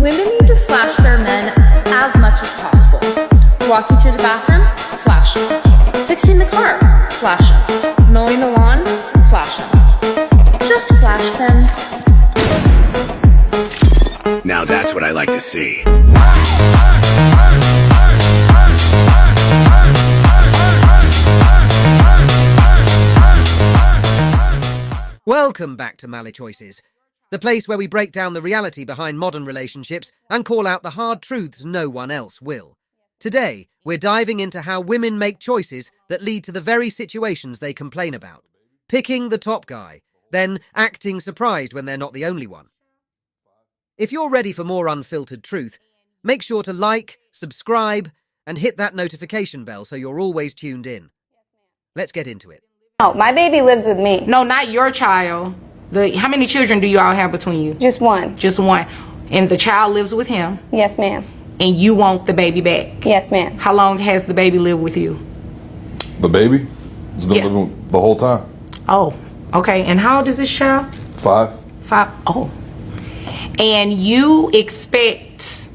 Women need to flash their men as much as possible. Walking through the bathroom, flash them. Fixing the car, flash them. Mowing the lawn, flash them. Just flash them. Now that's what I like to see. Welcome back to Choices, the place where we break down the reality behind modern relationships and call out the hard truths no one else will. Today, we're diving into how women make choices that lead to the very situations they complain about. Picking the top guy, then acting surprised when they're not the only one. If you're ready for more unfiltered truth, make sure to like, subscribe, and hit that notification bell so you're always tuned in. Let's get into it. No, my baby lives with me. No, not your child. How many children do you all have between you? Just one. Just one. And the child lives with him? Yes, ma'am. And you want the baby back? Yes, ma'am. How long has the baby lived with you? The baby? It's been living the whole time. Oh, okay. And how old is this child? 5. 5. Oh. And you expect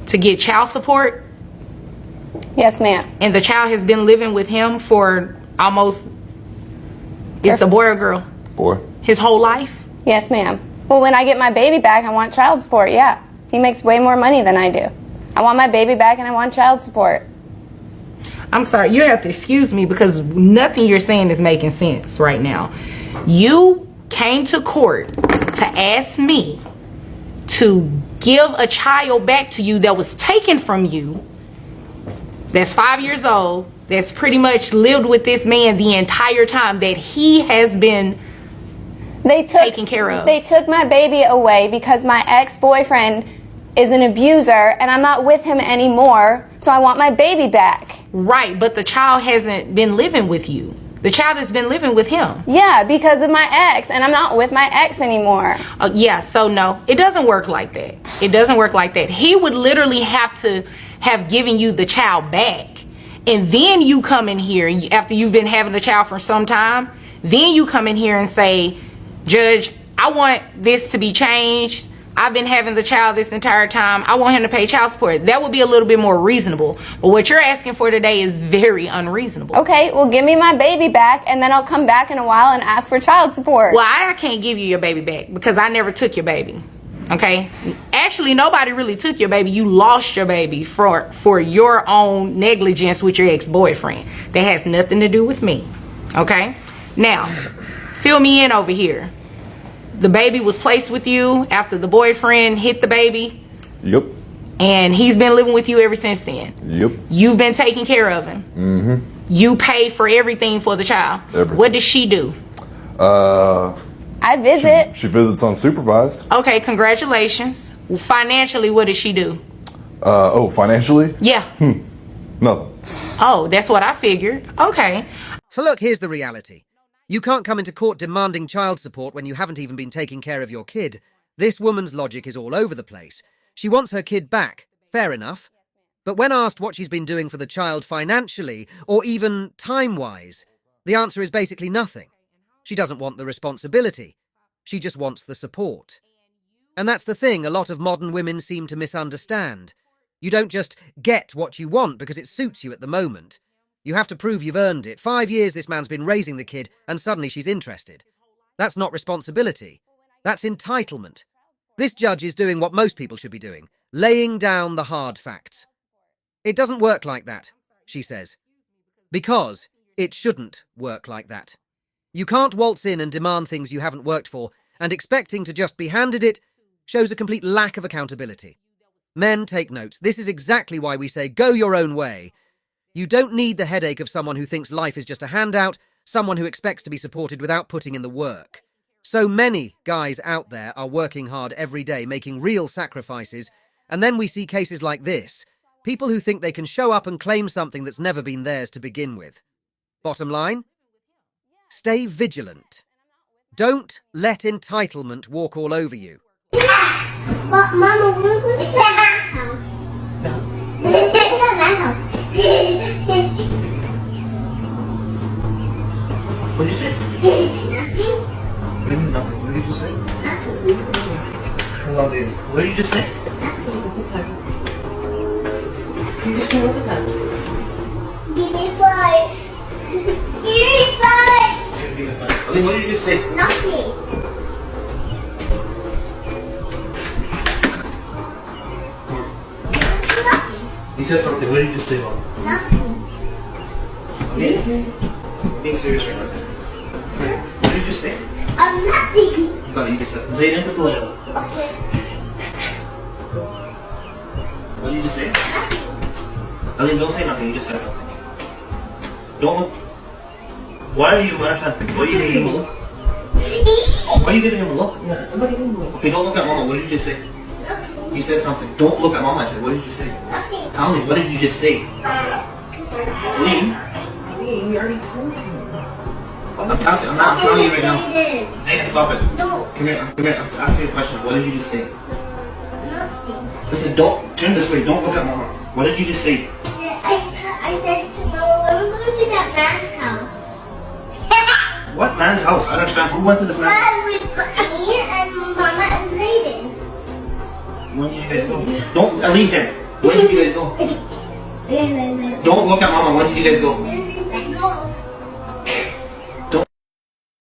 to get child support? Yes, ma'am. And the child has been living with him for almost, it's a boy or girl? Boy. His whole life? Yes, ma'am. Well, when I get my baby back, I want child support, yeah. He makes way more money than I do. I want my baby back and I want child support. I'm sorry, you have to excuse me because nothing you're saying is making sense right now. You came to court to ask me to give a child back to you that was taken from you, that's 5 years old, that's pretty much lived with this man the entire time that he has been taken care of. They took my baby away because my ex-boyfriend is an abuser and I'm not with him anymore, so I want my baby back. Right, but the child hasn't been living with you. The child has been living with him. Yeah, because of my ex, and I'm not with my ex anymore. Yeah, so no, it doesn't work like that. It doesn't work like that. He would literally have to have given you the child back. And then you come in here, after you've been having the child for some time, then you come in here and say, Judge, I want this to be changed. I've been having the child this entire time. I want him to pay child support. That would be a little bit more reasonable. But what you're asking for today is very unreasonable. Okay, well, give me my baby back, and then I'll come back in a while and ask for child support. Well, I can't give you your baby back because I never took your baby. Okay? Actually, nobody really took your baby. You lost your baby for your own negligence with your ex-boyfriend. That has nothing to do with me. Okay? Now, fill me in over here. The baby was placed with you after the boyfriend hit the baby? Yep. And he's been living with you ever since then? Yep. You've been taking care of him? Mm-hmm. You pay for everything for the child? Everything. What does she do? I visit. She visits unsupervised. Okay, congratulations. Financially, what does she do? Financially? Yeah. Nothing. Oh, that's what I figured. Okay. So look, here's the reality. You can't come into court demanding child support when you haven't even been taking care of your kid. This woman's logic is all over the place. She wants her kid back. Fair enough. But when asked what she's been doing for the child financially, or even time-wise, the answer is basically nothing. She doesn't want the responsibility. She just wants the support. And that's the thing a lot of modern women seem to misunderstand. You don't just get what you want because it suits you at the moment. You have to prove you've earned it. 5 years this man's been raising the kid, and suddenly she's interested. That's not responsibility. That's entitlement. This judge is doing what most people should be doing, laying down the hard facts. It doesn't work like that, she says. Because it shouldn't work like that. You can't waltz in and demand things you haven't worked for, and expecting to just be handed it shows a complete lack of accountability. Men, take note. This is exactly why we say go your own way. You don't need the headache of someone who thinks life is just a handout, someone who expects to be supported without putting in the work. So many guys out there are working hard every day, making real sacrifices, and then we see cases like this. People who think they can show up and claim something that's never been theirs to begin with. Bottom line? Stay vigilant. Don't let entitlement walk all over you. But Mama, we're going to that house. No. Not that house. What did you say? Nothing. What do you mean nothing? What did you just say? Nothing. Hold on, dude. What did you just say? You just can't look at that. Give me 5. Give me 5. Ali, what did you just say? Nothing. Nothing. You said something. What did you just say, Mom? Nothing. Ali, being serious right now. What did you just say? Nothing. No, you just said. Zayn, put the light on. Okay. What did you just say? Nothing. Ali, don't say nothing. You just said something. Don't look. Why are you, why are you giving him a look? Why are you giving him a look? Yeah. Okay, don't look at Mama. What did you just say? Nothing. You said something. Don't look at Mama. I said, what did you say? Nothing. Tell me, what did you just say? Lee? We already told you. I'm not telling you right now. Nothing. Zayn, stop it. No. Come here, I'm asking you a question. What did you just say? Nothing. Listen, don't, turn this way. Don't look at Mama. What did you just say? I said to Mama, I'm going to that man's house. What man's house? I don't understand. Who went to this man's house? With me and Mama and Zayden. When did you guys go? Don't, leave him. When did you guys go? Don't look at Mama. When did you guys go?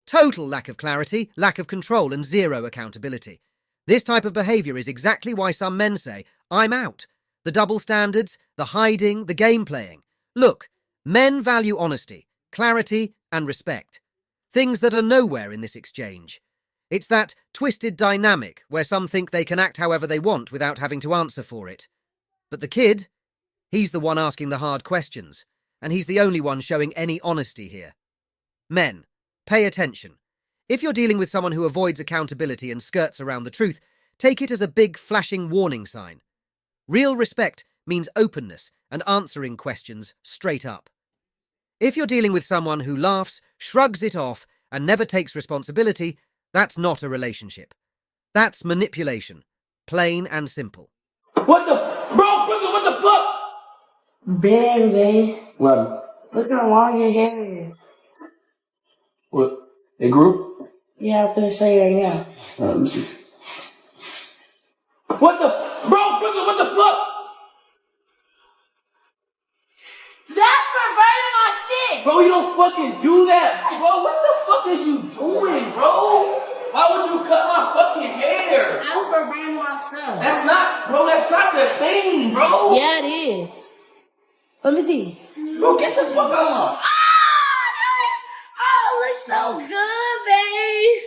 Total lack of clarity, lack of control, and zero accountability. This type of behaviour is exactly why some men say, I'm out. The double standards, the hiding, the game playing. Look, men value honesty, clarity, and respect. Things that are nowhere in this exchange. It's that twisted dynamic where some think they can act however they want without having to answer for it. But the kid, he's the one asking the hard questions, and he's the only one showing any honesty here. Men, pay attention. If you're dealing with someone who avoids accountability and skirts around the truth, take it as a big flashing warning sign. Real respect means openness and answering questions straight up. If you're dealing with someone who laughs, shrugs it off, and never takes responsibility, that's not a relationship. That's manipulation. Plain and simple. What the? Bro, what the fuck? Baby, What? look how long your hair is. What? It grew? Yeah, I'm finna show you right now. Alright, let me see. What the? Bro, what the fuck? That's for burning my shit! Bro, you don't fucking do that! Bro, what the fuck is you doing, bro? Why would you cut my fucking hair? I'm for burning my stuff. That's not the same, bro! Yeah, it is. Let me see. Bro, get the fuck out! Oh, it looks so good, babe.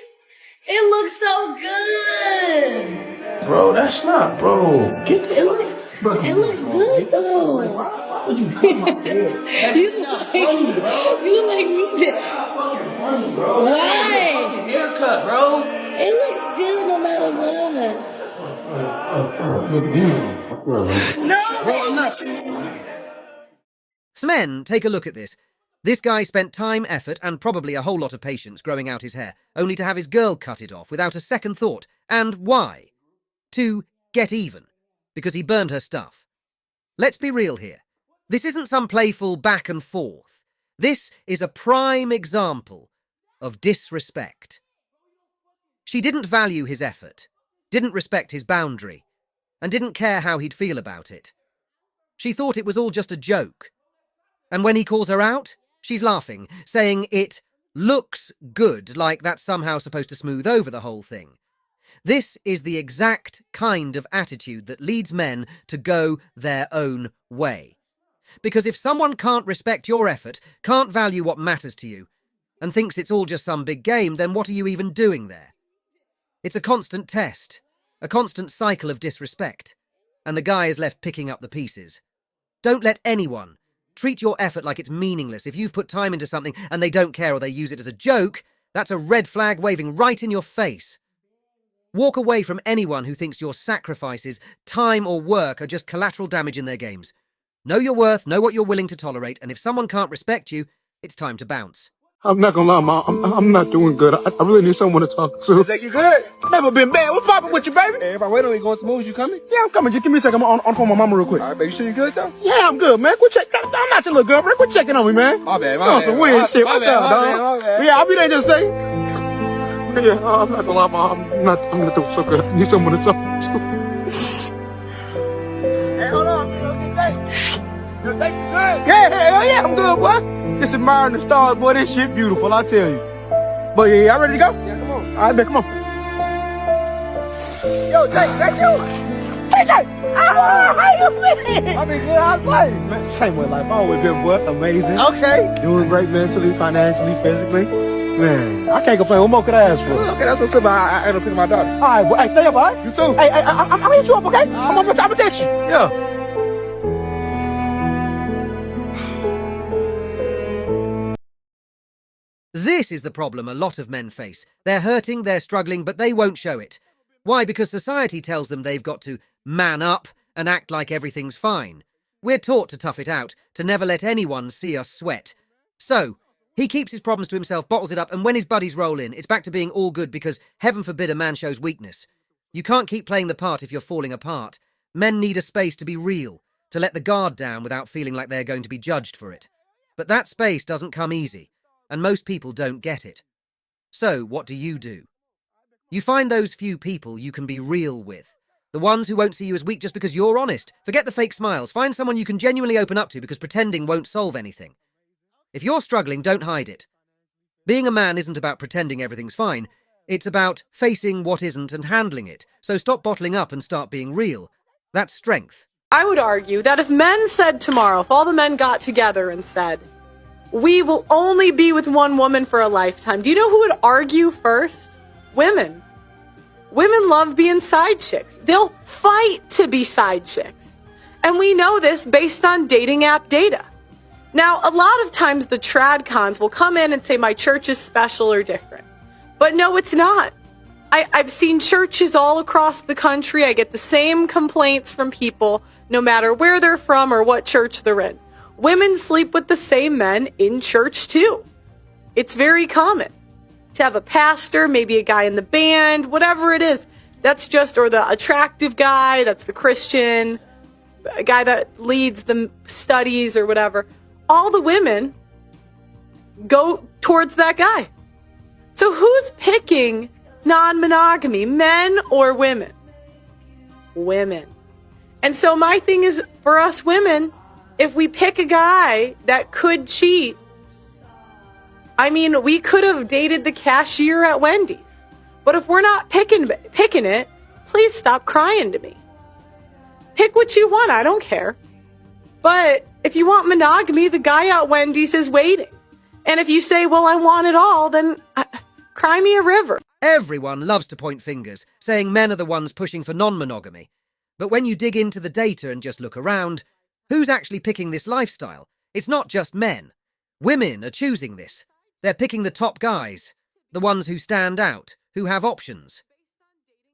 It looks so good. Bro, that's not, bro. Get the, It looks good, though. Why would you cut my hair? That's not funny, bro. You look like me. Funny, bro. Why? Fucking haircut, bro. It looks good no matter what. No, Bro, I'm not. Smen, take a look at this. This guy spent time, effort, and probably a whole lot of patience growing out his hair, only to have his girl cut it off without a second thought. And why? To get even. Because he burned her stuff. Let's be real here. This isn't some playful back and forth. This is a prime example of disrespect. She didn't value his effort, didn't respect his boundary, and didn't care how he'd feel about it. She thought it was all just a joke. And when he calls her out, she's laughing, saying it looks good, like that's somehow supposed to smooth over the whole thing. This is the exact kind of attitude that leads men to go their own way. Because if someone can't respect your effort, can't value what matters to you, and thinks it's all just some big game, then what are you even doing there? It's a constant test, a constant cycle of disrespect, and the guy is left picking up the pieces. Don't let anyone treat your effort like it's meaningless. If you've put time into something and they don't care or they use it as a joke, that's a red flag waving right in your face. Walk away from anyone who thinks your sacrifices, time or work are just collateral damage in their games. Know your worth, know what you're willing to tolerate, and if someone can't respect you, it's time to bounce. I'm not gonna lie, Mom. I'm not doing good. I really need someone to talk to. Is that you good? Never been bad. What's poppin' with you, baby? Hey, if I wait on you going to movies, you coming? Yeah, I'm coming. Just give me a second. I'm on phone with my mama real quick. All right, baby, you sure you good, though? Yeah, I'm good, man. Quit checking. I'm not your little girlfriend. Quit checking on me, man. My bad, You some weird shit. What's up, dog? bad. Yeah, I'll be there just say. Yeah, I'm not gonna lie, Mom. I'm not doing so good. I need someone to talk to. Hell yeah, I'm good, boy. Just admiring the stars, boy. This shit beautiful, I tell you. But yeah, y'all ready to go? Yeah, come on. All right, man, come on. Yo, Jay, that's you. Jay. Oh, how you been? I mean, good, how's life? Man, same way life. I've always been, boy. Amazing. Okay. Doing great mentally, financially, physically. Man, I can't complain. What more could I ask for? Okay, that's what's up. I end up picking my daughter. All right, boy. Hey, stay up, all right? You too. Hey, I'm gonna hit you up, okay? I'm gonna text you. Yeah. This is the problem a lot of men face. They're hurting, they're struggling, but they won't show it. Why? Because society tells them they've got to man up and act like everything's fine. We're taught to tough it out, to never let anyone see us sweat. So, he keeps his problems to himself, bottles it up, and when his buddies roll in, it's back to being all good because, heaven forbid, a man shows weakness. You can't keep playing the part if you're falling apart. Men need a space to be real, to let the guard down without feeling like they're going to be judged for it. But that space doesn't come easy, and most people don't get it. So, what do? You find those few people you can be real with. The ones who won't see you as weak just because you're honest. Forget the fake smiles. Find someone you can genuinely open up to because pretending won't solve anything. If you're struggling, don't hide it. Being a man isn't about pretending everything's fine. It's about facing what isn't and handling it. So stop bottling up and start being real. That's strength. I would argue that if men said tomorrow, if all the men got together and said, we will only be with one woman for a lifetime, do you know who would argue first? Women. Women love being side chicks. They'll fight to be side chicks. And we know this based on dating app data. Now, a lot of times the trad cons will come in and say my church is special or different. But no, it's not. I've seen churches all across the country. I get the same complaints from people, no matter where they're from or what church they're in. Women sleep with the same men in church too. It's very common to have a pastor, maybe a guy in the band, whatever it is. That's just, or the attractive guy, that's the Christian, a guy that leads the studies or whatever. All the women go towards that guy. So who's picking non-monogamy, men or women? Women. And so my thing is, for us women, if we pick a guy that could cheat, I mean, we could have dated the cashier at Wendy's. But if we're not picking it, please stop crying to me. Pick what you want, I don't care. But if you want monogamy, the guy at Wendy's is waiting. And if you say, well, I want it all, then cry me a river. Everyone loves to point fingers, saying men are the ones pushing for non-monogamy. But when you dig into the data and just look around, who's actually picking this lifestyle? It's not just men. Women are choosing this. They're picking the top guys, the ones who stand out, who have options.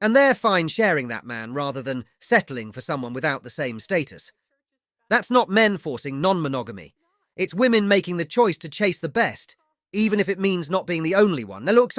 And they're fine sharing that man rather than settling for someone without the same status. That's not men forcing non-monogamy. It's women making the choice to chase the best, even if it means not being the only one. Now look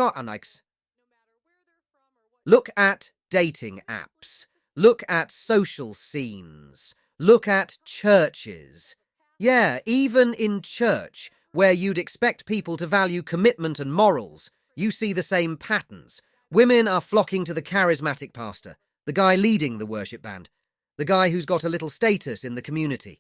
at dating apps. Look at social scenes. Look at churches. Yeah, even in church, where you'd expect people to value commitment and morals, you see the same patterns. Women are flocking to the charismatic pastor, the guy leading the worship band, the guy who's got a little status in the community.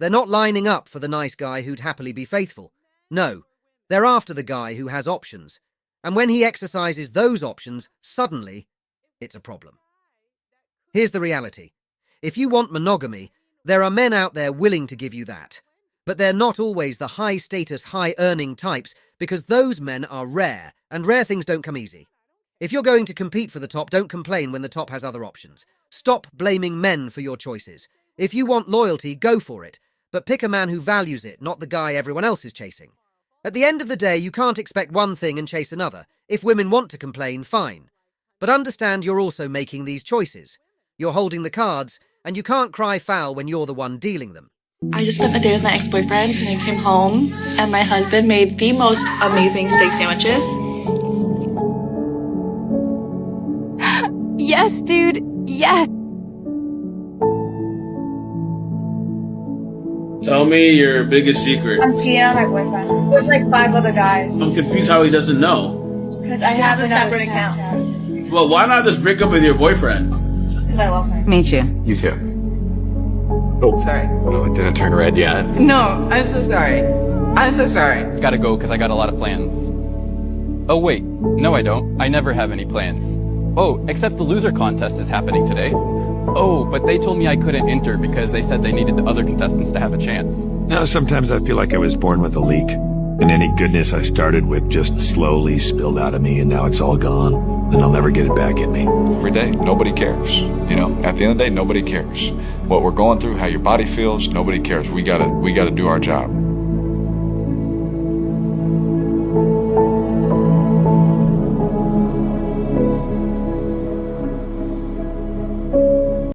They're not lining up for the nice guy who'd happily be faithful. No, they're after the guy who has options. And when he exercises those options, suddenly, it's a problem. Here's the reality. If you want monogamy, there are men out there willing to give you that. But they're not always the high-status, high-earning types because those men are rare, and rare things don't come easy. If you're going to compete for the top, don't complain when the top has other options. Stop blaming men for your choices. If you want loyalty, go for it. But pick a man who values it, not the guy everyone else is chasing. At the end of the day, you can't expect one thing and chase another. If women want to complain, fine. But understand you're also making these choices. You're holding the cards, and you can't cry foul when you're the one dealing them. I just spent the day with my ex-boyfriend, and I came home, and my husband made the most amazing steak sandwiches. Yes, dude. Yes. Tell me your biggest secret. I'm cheating on my boyfriend with like 5 other guys. I'm confused how he doesn't know. Because I have a separate account. Well, why not just break up with your boyfriend? Because I love her. Me too. You too. Oh, sorry. Oh, it didn't turn red yet. No, I'm so sorry. I'm so sorry. I gotta go because I got a lot of plans. Oh, wait. No, I don't. I never have any plans. Oh, except the loser contest is happening today. Oh, but they told me I couldn't enter because they said they needed the other contestants to have a chance. Now, sometimes I feel like I was born with a leak. And any goodness I started with just slowly spilled out of me, and now it's all gone. And I'll never get it back in me. Every day, nobody cares. You know, at the end of the day, nobody cares. What we're going through, how your body feels, nobody cares. We gotta do our job.